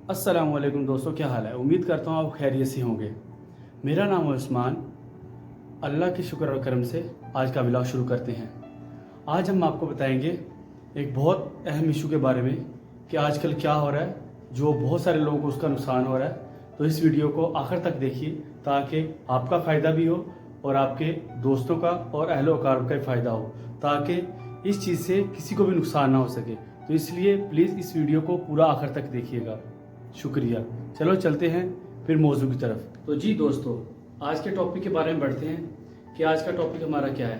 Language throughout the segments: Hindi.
अस्सलामुअलैकुम दोस्तों, क्या हाल है। उम्मीद करता हूँ आप खैरियत से होंगे। मेरा नाम है उस्मान। अल्लाह के शुक्र और करम से आज का व्लॉग शुरू करते हैं। आज हम आपको बताएंगे एक बहुत अहम इशू के बारे में कि आजकल क्या हो रहा है, जो बहुत सारे लोगों को उसका नुकसान हो रहा है। तो इस वीडियो को आखिर तक देखिए ताकि आपका फ़ायदा भी हो और आपके दोस्तों का और अहलो अकारब का भी फ़ायदा हो, ताकि इस चीज़ से किसी को भी नुकसान ना हो सके। तो इसलिए प्लीज़ इस वीडियो को पूरा आखिर तक देखिएगा। शुक्रिया। चलो चलते हैं फिर मौजू की तरफ। तो जी दोस्तों, आज के टॉपिक के बारे में बढ़ते हैं कि आज का टॉपिक हमारा क्या है।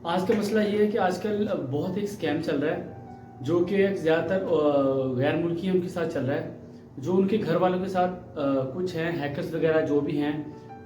आज का मसला ये है कि आजकल बहुत एक स्कैम चल रहा है जो कि ज़्यादातर गैर मुल्कियों के साथ चल रहा है, जो उनके घर वालों के साथ कुछ हैं हैकर्स वगैरह जो भी हैं,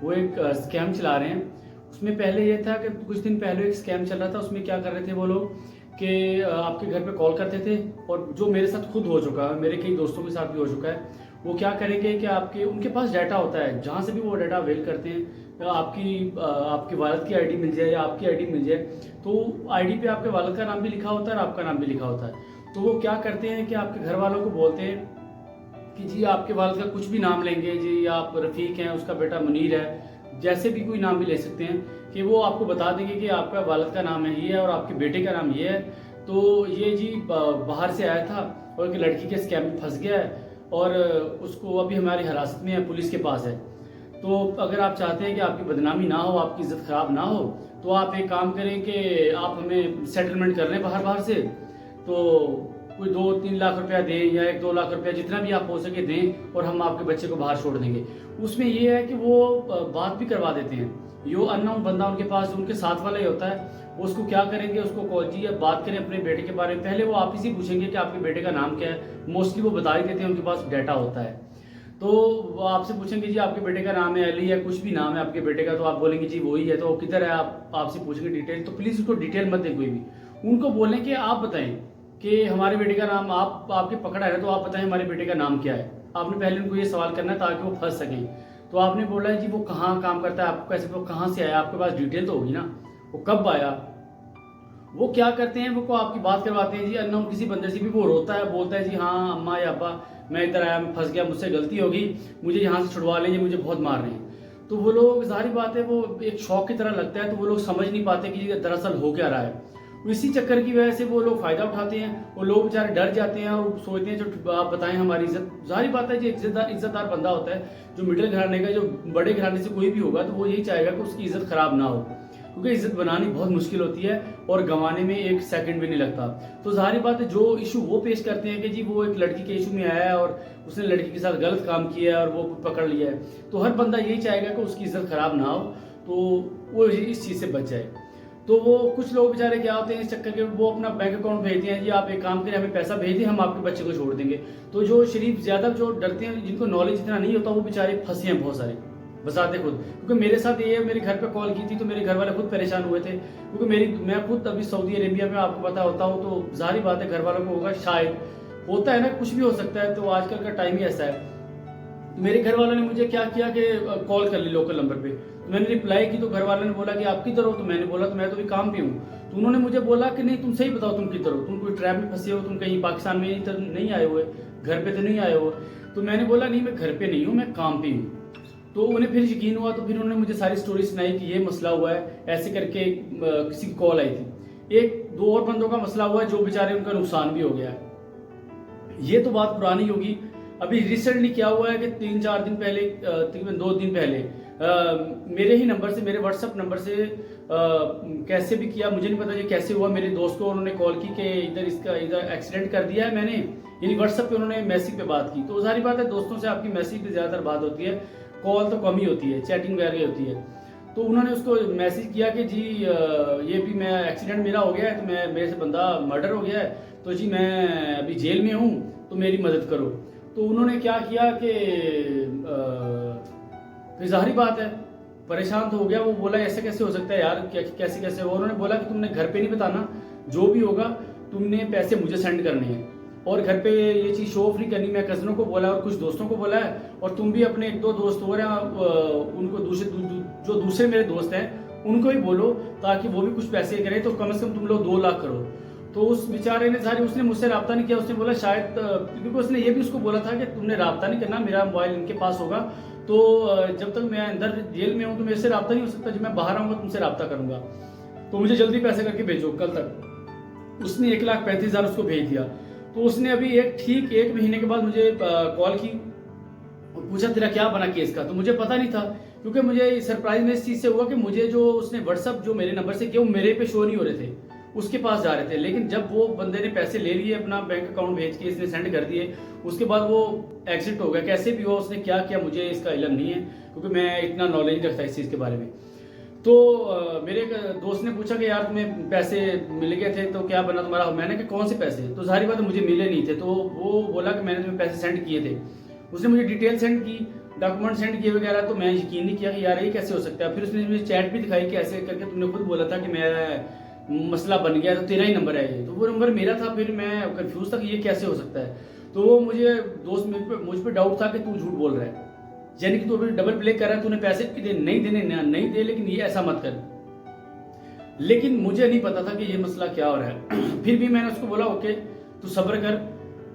वो एक स्कैम चला रहे हैं। उसमें पहले ये था कि कुछ दिन पहले एक स्कैम चल रहा था। उसमें क्या कर रहे थे वो लोग कि आपके घर पे कॉल करते थे, और जो मेरे साथ खुद हो चुका है, मेरे कई दोस्तों के साथ भी हो चुका है। वो क्या करेंगे कि उनके पास डाटा होता है, जहाँ से भी वो डाटा अवेल करते हैं, आपकी वालिद की आईडी मिल जाए या आपकी आईडी मिल जाए, तो आईडी पे आपके वालिद का नाम भी लिखा होता है और आपका नाम भी लिखा होता है। तो वो क्या करते हैं कि आपके घर वालों को बोलते हैं कि जी आपके वालिद का कुछ भी नाम लेंगे, जी आप रफ़ीक हैं, उसका बेटा मुनीर है, जैसे भी कोई नाम भी ले सकते हैं, कि वो आपको बता देंगे कि आपका वालिद का नाम है ये है और आपके बेटे का नाम ये है। तो ये जी बाहर से आया था और एक लड़की के स्कैम में फंस गया है और उसको अभी हमारी हिरासत में है, पुलिस के पास है। तो अगर आप चाहते हैं कि आपकी बदनामी ना हो, आपकी इज्जत ख़राब ना हो, तो आप एक काम करें कि आप हमें सेटलमेंट कर लें बाहर से। तो कोई 2-3 लाख रुपया दें या 1-2 लाख रुपया, जितना भी आप हो सके दें, और हम आपके बच्चे को बाहर छोड़ देंगे। उसमें ये है कि वो बात भी करवा देते हैं। यो अननोन बंदा उनके पास, उनके साथ वाला ही होता है, उसको क्या करेंगे, उसको कॉल जी बात करें अपने बेटे के बारे में। पहले वो आप ही से पूछेंगे कि आपके बेटे का नाम क्या है। मोस्टली वो बता ही देते हैं, उनके पास डाटा होता है। तो वो आपसे पूछेंगे जी आपके बेटे का नाम है अली है, कुछ भी नाम है आपके बेटे का, तो आप बोलेंगे जी वही है। तो किधर है, आप आपसे पूछेंगे डिटेल। तो प्लीज़ उसको डिटेल मत दें कोई भी। उनको बोलें कि आप बताएं कि हमारे बेटे का नाम, आपके पकड़ा है तो आप बताएं हमारे बेटे का नाम क्या है। आपने पहले उनको ये सवाल करना है ताकि वो फंस सकें। तो आपने बोला है जी वो कहाँ काम करता है, आपको कैसे, वो कहाँ से आया, आपके पास डिटेल तो होगी ना, वो कब आया। वो क्या करते हैं, वो आपकी बात करवाते हैं जी अननोन किसी बंदे से भी। वो रोता है, बोलता है जी हाँ अम्मा या अब्बा मैं इधर आया, मैं फंस गया, मुझसे गलती होगी, मुझे यहाँ से छुड़वा लें, मुझे बहुत मार रहे हैं। तो वो लोग, जाहिर बात है, वो एक शौक की तरह लगता है, तो वो लोग समझ नहीं पाते कि दरअसल हो क्या रहा है। इसी चक्कर की वजह से वो लोग फ़ायदा उठाते हैं, और लोग बेचारे डर जाते हैं और सोचते हैं जो आप बताएं हमारी इज्जत। जाहिर बात है जो इज्जतदार बंदा होता है, जो मिडिल घराने का, जो बड़े घराने से कोई भी होगा, तो वो यही चाहेगा कि उसकी इज्जत खराब ना हो, क्योंकि इज्जत बनानी बहुत मुश्किल होती है और गंवाने में एक सेकंड भी नहीं लगता। तो जाहिर बात है जो इशू वो पेश करते हैं कि जी वो एक लड़की के इशू में आया है और उसने लड़की के साथ गलत काम किया है और वो पकड़ लिया है, तो हर बंदा यही चाहेगा कि उसकी इज्जत खराब ना हो, तो वो इस चीज़ से बच जाए। तो वो कुछ लोग बेचारे क्या होते हैं इस चक्कर के, वो अपना बैंक अकाउंट भेजते हैं जी आप एक काम करें हमें पैसा भेज दें, हम आपके बच्चे को छोड़ देंगे। तो जो शरीफ ज़्यादा जो डरते हैं, जिनको नॉलेज इतना नहीं होता, वो बेचारे फंसे हैं बहुत सारे, बताते खुद। क्योंकि मेरे साथ ये है, मेरे घर पे कॉल की थी तो मेरे घर वाले खुद परेशान हुए थे, क्योंकि मैं खुद अभी सऊदी अरेबिया में आपको पता होता हूँ, तो जाहिर बात है घर वालों को होगा, शायद होता है ना, कुछ भी हो सकता है। तो आजकल का टाइम ही ऐसा है। मेरे घर वालों ने मुझे क्या किया कि कॉल कर ली लोकल नंबर पे। तो मैंने रिप्लाई की तो घर वालों ने बोला कि आप किधर हो। तो मैंने बोला तो मैं तो अभी काम पे हूँ। तो उन्होंने मुझे बोला कि नहीं तुम सही बताओ तुम किधर हो, तुम कोई ट्रैप में फंसे हो, तुम कहीं पाकिस्तान में तो नहीं आए हुए, घर पे तो नहीं आए हो। तो मैंने बोला नहीं मैं घर पे नहीं हूँ, मैं काम पे हूँ। तो उन्हें फिर यकीन हुआ, तो फिर उन्होंने मुझे सारी स्टोरी सुनाई कि ये मसला हुआ है, ऐसे करके किसी की कॉल आई थी। 1-2 और बंदों का मसला हुआ है जो बेचारे उनका नुकसान भी हो गया है। ये तो बात पुरानी होगी। अभी रिसेंटली क्या हुआ है कि 3-4 दिन पहले, तकरीबन 2 दिन पहले, मेरे ही नंबर से, मेरे व्हाट्सएप नंबर से, कैसे भी किया मुझे नहीं पता ये कैसे हुआ, मेरे दोस्त को उन्होंने कॉल की कि इधर एक्सीडेंट कर दिया है मैंने, यानी व्हाट्सएप पे उन्होंने मैसेज पे बात की। तो सारी बात है दोस्तों से आपकी मैसेज पे ज़्यादातर बात होती है, कॉल तो कम ही होती है, चैटिंग वगैरह होती है। तो उन्होंने उसको मैसेज किया कि जी ये भी मैं एक्सीडेंट मेरा हो गया है, तो मेरे से बंदा मर्डर हो गया है, तो जी मैं अभी जेल में हूँ, तो मेरी मदद करो। तो उन्होंने क्या किया कि फिर जाहिर बात है परेशान तो हो गया। वो बोला ऐसे कैसे हो सकता है यार, कैसे कैसे हो। उन्होंने बोला कि तुमने घर पे नहीं बताना, जो भी होगा तुमने पैसे मुझे सेंड करने हैं, और घर पे ये चीज़ शो ऑफ नहीं करनी। मैं कज़नों को बोला और कुछ दोस्तों को बोला है, और तुम भी अपने 1-2 दोस्त हो रहे हैं उनको जो दूसरे मेरे दोस्त हैं उनको ही बोलो, ताकि वो भी कुछ पैसे करें, तो कम से कम तुम लोग 2 लाख करो। तो उस बेचारे ने सारी उसने मुझसे रब्ता नहीं किया। उसने बोला शायद क्योंकि उसने ये भी उसको बोला था कि तुमने रब्ता नहीं करना, मेरा मोबाइल इनके पास होगा, तो जब तक मैं अंदर जेल में हूँ तो मेरे से रब्ता नहीं हो सकता, जब मैं बाहर आऊँगा तुमसे रब्ता करूँगा, तो मुझे जल्दी पैसे करके भेजो कल तक। उसने 1,35,000 उसको भेज दिया। तो उसने अभी ठीक 1 महीने के बाद मुझे कॉल की और पूछा तेरा क्या बना केस का। तो मुझे पता नहीं था, क्योंकि मुझे सरप्राइज में इस चीज़ से हुआ कि मुझे जो उसने व्हाट्सअप जो मेरे नंबर से किया वो मेरे पे शो नहीं हो रहे थे, उसके पास जा रहे थे। लेकिन जब वो बंदे ने पैसे ले लिए अपना बैंक अकाउंट भेज के, इसने सेंड कर दिए, उसके बाद वो एग्जिट हो गया। कैसे भी हो उसने क्या किया मुझे इसका इल्म नहीं है, क्योंकि मैं इतना नॉलेज नहीं रखता इस चीज़ के बारे में। तो मेरे एक दोस्त ने पूछा कि यार तुम्हें पैसे मिल गए थे तो क्या बना तुम्हारा। मैंने कहा कौन से पैसे, तो जाहिर बात मुझे मिले नहीं थे। तो वो बोला कि मैंने तुम्हें पैसे सेंड किए थे। उसने मुझे डिटेल सेंड की, डॉक्यूमेंट सेंड किए वगैरह, तो मैं यकीन नहीं किया कि यार ये कैसे हो सकता है। फिर उसने मुझे चैट भी दिखाई कि ऐसे करके तुमने खुद बोला था कि मैं मसला बन गया, तो तेरा ही नंबर है ये। तो वो नंबर मेरा था। फिर मैं कंफ्यूज था कि ये कैसे हो सकता है। तो वो मुझे दोस्त मुझ पर डाउट था कि तू झूठ बोल रहा है, यानी कि तू अभी डबल प्ले कर रहा है, तूने पैसे नहीं देने नहीं दे, लेकिन ये ऐसा मत कर। लेकिन मुझे नहीं पता था कि ये मसला क्या हो रहा है। फिर भी मैंने उसको बोला ओके तू सब्र कर,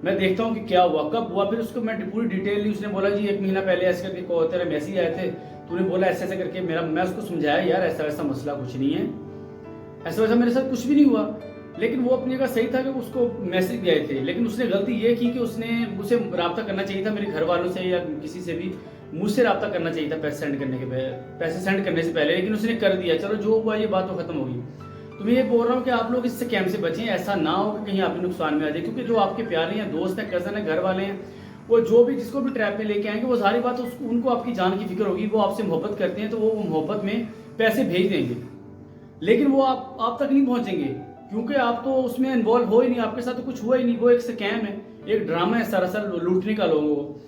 मैं देखता हूँ कि क्या हुआ कब हुआ। फिर उसको मैं पूरी डिटेल ली। उसने बोला जी 1 महीना पहले ऐसे करके तेरे मैसेज आए थे, तूने बोला ऐसे ऐसे करके मैं उसको समझाया यार ऐसा वैसा मसला कुछ नहीं है, ऐसा वैसा मेरे साथ कुछ भी नहीं हुआ। लेकिन वो अपनी जगह सही था कि उसको मैसेज भी आए थे। लेकिन उसने गलती ये की कि उसने मुझसे रब्ता करना चाहिए था, मेरे घर वालों से या किसी से भी मुझसे रब्ता करना चाहिए था पैसे सेंड करने से पहले। लेकिन उसने कर दिया, चलो जो हुआ ये बात तो खत्म होगी। तो मैं ये बोल रहा हूँ कि आप लोग इस स्कैम से बचें, ऐसा ना हो कि कहीं आप नुकसान में आ जाए। क्योंकि जो आपके प्यारे हैं, दोस्त हैं, कजन है, घर वाले हैं, वो जो भी जिसको भी ट्रैप में लेके आएंगे वो सारी बात उनको आपकी जान की फिक्र होगी, वो आपसे मोहब्बत करते हैं तो वो मोहब्बत में पैसे भेज देंगे। लेकिन वो आप तक नहीं पहुंचेंगे, क्योंकि आप तो उसमें इन्वॉल्व हो ही नहीं, आपके साथ तो कुछ हुआ ही नहीं। वो एक स्कैम है, एक ड्रामा है सरासर लूटने का लोगों को।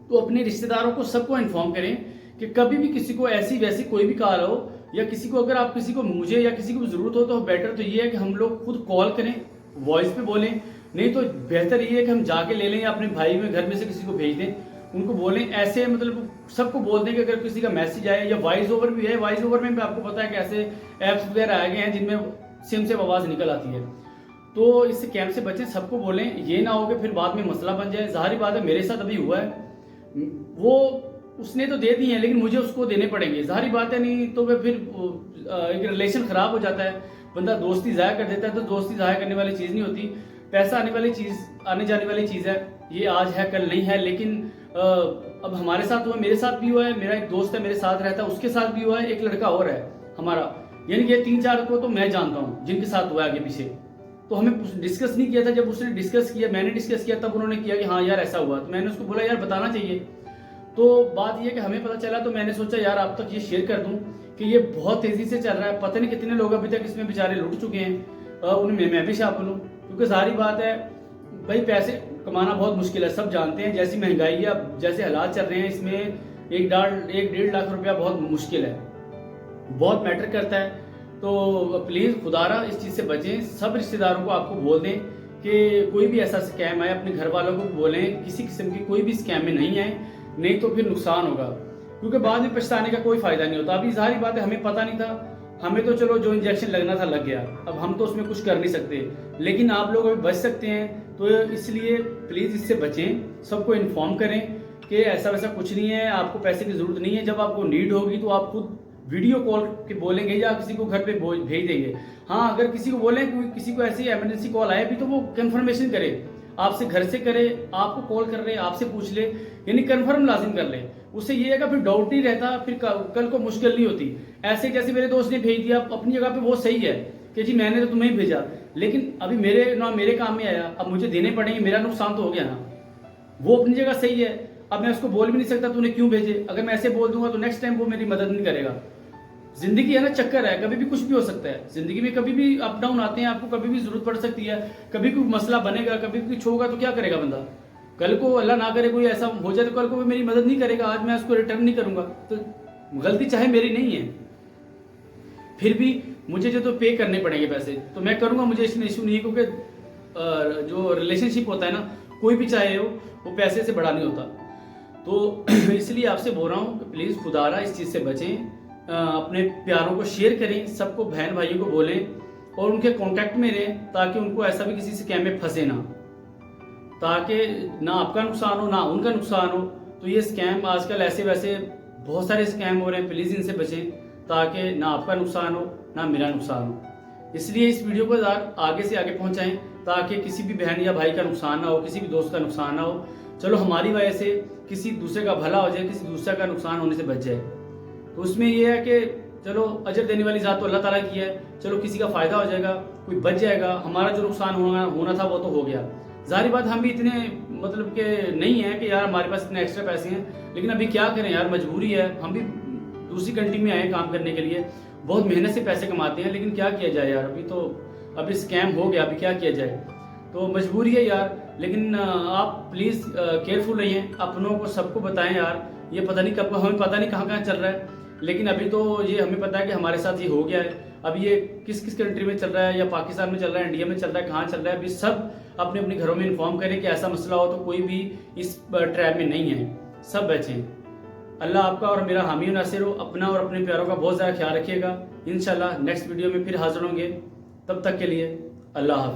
तो अपने रिश्तेदारों को सबको इन्फॉर्म करें कि कभी भी किसी को ऐसी वैसी कोई भी कॉल हो, या किसी को अगर आप किसी को मुझे या किसी को जरूरत हो, तो बेटर तो ये है कि हम लोग खुद कॉल करें, वॉइस पे बोलें। नहीं तो बेहतर ये है कि हम जाके ले लें या अपने भाई में घर में से किसी को भेज दें, उनको बोलें। ऐसे मतलब सबको बोल दें कि अगर किसी का मैसेज आए, या वॉइस ओवर भी है, वॉइस ओवर में भी आपको पता है कि ऐसे ऐप्स वगैरह आ गए हैं जिनमें सिम से आवाज़ निकल आती है। तो इस स्कैम से बचें, सबको बोलें। ये ना हो कि फिर बाद में मसला बन जाए। जाहिर बात है मेरे साथ अभी हुआ है, वो उसने तो दे दी है लेकिन मुझे उसको देने पड़ेंगे, जाहिर बात है। नहीं तो वह फिर एक रिलेशन खराब हो जाता है, बंदा दोस्ती ज़ाया कर देता है। तो दोस्ती ज़ाया करने वाली चीज़ नहीं होती, पैसा आने जाने वाली चीज़ है। ये आज है कल नहीं है। लेकिन अब हमारे साथ हुआ, मेरे साथ भी हुआ है, मेरा एक दोस्त है मेरे साथ रहता है उसके साथ भी हुआ है, एक लड़का और है हमारा, यानी कि 3-4 को तो मैं जानता हूँ जिनके साथ हुआ है आगे पीछे। तो हमें डिस्कस नहीं किया था, जब उसने डिस्कस किया, मैंने डिस्कस किया, तब उन्होंने किया कि हाँ यार ऐसा हुआ। तो मैंने उसको बोला यार बताना चाहिए। तो बात ये कि हमें पता चला, तो मैंने सोचा यार आप तक ये शेयर कर दूं कि ये बहुत तेजी से चल रहा है। पता नहीं कितने लोग अभी तक इसमें बेचारे लुट चुके हैं। उनमें मैं भी शामिल हूँ, क्योंकि सारी बात है भाई पैसे कमाना बहुत मुश्किल है, सब जानते हैं। जैसी महंगाई है, अब जैसे हालात चल रहे हैं, इसमें 1-1.5 लाख रुपया बहुत मुश्किल है, बहुत मैटर करता है। तो प्लीज़ खुदारा इस चीज़ से बचें। सब रिश्तेदारों को आपको बोल दें कि कोई भी ऐसा स्कैम आए, अपने घर वालों को बोलें किसी किस्म की कोई भी स्कैम में नहीं आए, नहीं तो फिर नुकसान होगा, क्योंकि बाद में पछताने का कोई फायदा नहीं होता। अभी जाहिर बात है हमें पता नहीं था, हमें तो चलो जो इंजेक्शन लगना था लग गया, अब हम तो उसमें कुछ कर नहीं सकते। लेकिन आप लोग अभी बच सकते हैं, तो इसलिए प्लीज़ इससे बचें, सबको इन्फॉर्म करें कि ऐसा वैसा कुछ नहीं है, आपको पैसे की ज़रूरत नहीं है। जब आपको नीड होगी तो आप खुद वीडियो कॉल के बोलेंगे या किसी को घर पे भेज देंगे। हाँ, अगर किसी को बोलें किसी को ऐसी इमरजेंसी कॉल आए भी, तो वो कंफर्मेशन करे, आपसे घर से करे, आपको कॉल कर रहे, आपसे पूछ ले, यानी कंफर्म लाजिम कर ले। उससे ये है कि फिर डाउट नहीं रहता, फिर कल को मुश्किल नहीं होती। ऐसे जैसे मेरे दोस्त ने भेज दिया, अपनी जगह पे वो सही है कि जी मैंने तो तुम्हें ही भेजा, लेकिन अभी मेरे काम में आया, अब मुझे देने पड़ेंगे, मेरा नुकसान तो हो गया ना। वो अपनी जगह सही है, अब मैं उसको बोल भी नहीं सकता तूने क्यों भेजे। अगर मैं ऐसे बोल दूंगा तो नेक्स्ट टाइम वो मेरी मदद नहीं करेगा। जिंदगी है ना, चक्कर है, कभी भी कुछ भी हो सकता है जिंदगी में, कभी भी अप डाउन आते हैं, आपको कभी भी जरूरत पड़ सकती है, कभी कोई मसला बनेगा, कभी कुछ होगा, तो क्या करेगा बंदा। कल को अल्लाह ना करे कोई ऐसा हो जाए तो कल को वो मेरी मदद नहीं करेगा, आज मैं उसको रिटर्न नहीं करूंगा, तो गलती चाहे मेरी नहीं है, फिर भी मुझे जो तो पे करने पड़ेंगे पैसे, तो मैं करूंगा, मुझे इसमें इशू नहीं है। क्योंकि जो रिलेशनशिप होता है ना, कोई भी चाहे हो, वो पैसे से बड़ा नहीं होता। तो इसलिए आपसे बोल रहा हूँ कि प्लीज़ खुदारा इस चीज़ से बचें, अपने प्यारों को शेयर करें, सबको बहन भाइयों को बोलें, और उनके कांटेक्ट में रहें, ताकि उनको ऐसा भी किसी स्कैम में फंसे ना, ताकि ना आपका नुकसान हो ना उनका नुकसान हो। तो ये स्कैम आजकल ऐसे वैसे बहुत सारे स्कैम हो रहे हैं, प्लीज़ इनसे बचें, ताकि ना आपका नुकसान हो ना मेरा नुकसान हो। इसलिए इस वीडियो को आगे से आगे पहुंचाएं, ताकि किसी भी बहन या भाई का नुकसान ना हो, किसी भी दोस्त का नुकसान ना हो। चलो हमारी वजह से किसी दूसरे का भला हो जाए, किसी दूसरे का नुकसान होने से बच जाए। तो उसमें ये है कि चलो अजर देने वाली ज़ात तो अल्लाह ताला की है, चलो किसी का फ़ायदा हो जाएगा, कोई बच जाएगा, हमारा जो नुकसान होना था वो तो हो गया। ज़ाहिर बात हम भी इतने मतलब कि नहीं है कि यार हमारे पास इतने एक्स्ट्रा पैसे हैं, लेकिन अभी क्या करें यार, मजबूरी है। हम भी दूसरी कंट्री में आए काम करने के लिए, बहुत मेहनत से पैसे कमाते हैं, लेकिन क्या किया जाए यार, अभी स्कैम हो गया, अभी क्या किया जाए, तो मजबूरी है यार। लेकिन आप प्लीज़ केयरफुल रहिए, अपनों को सबको बताएं यार। ये पता नहीं कब, हमें पता नहीं कहाँ कहाँ चल रहा है, लेकिन अभी तो ये हमें पता है कि हमारे साथ ये हो गया है। अब ये किस किस कंट्री में चल रहा है, या पाकिस्तान में चल रहा है, इंडिया में चल रहा है, कहाँ चल रहा है, अभी सब अपने अपने घरों में इन्फॉर्म करें कि ऐसा मसला हो तो कोई भी इस ट्रैप में नहीं है, सब बचें। अल्लाह आपका और मेरा हामी नासिर हो। अपना और अपने प्यारों का बहुत ज़्यादा ख्याल रखिएगा। इंशाल्लाह नेक्स्ट वीडियो में फिर हाजिर होंगे, तब तक के लिए अल्लाह हाफ़िज़।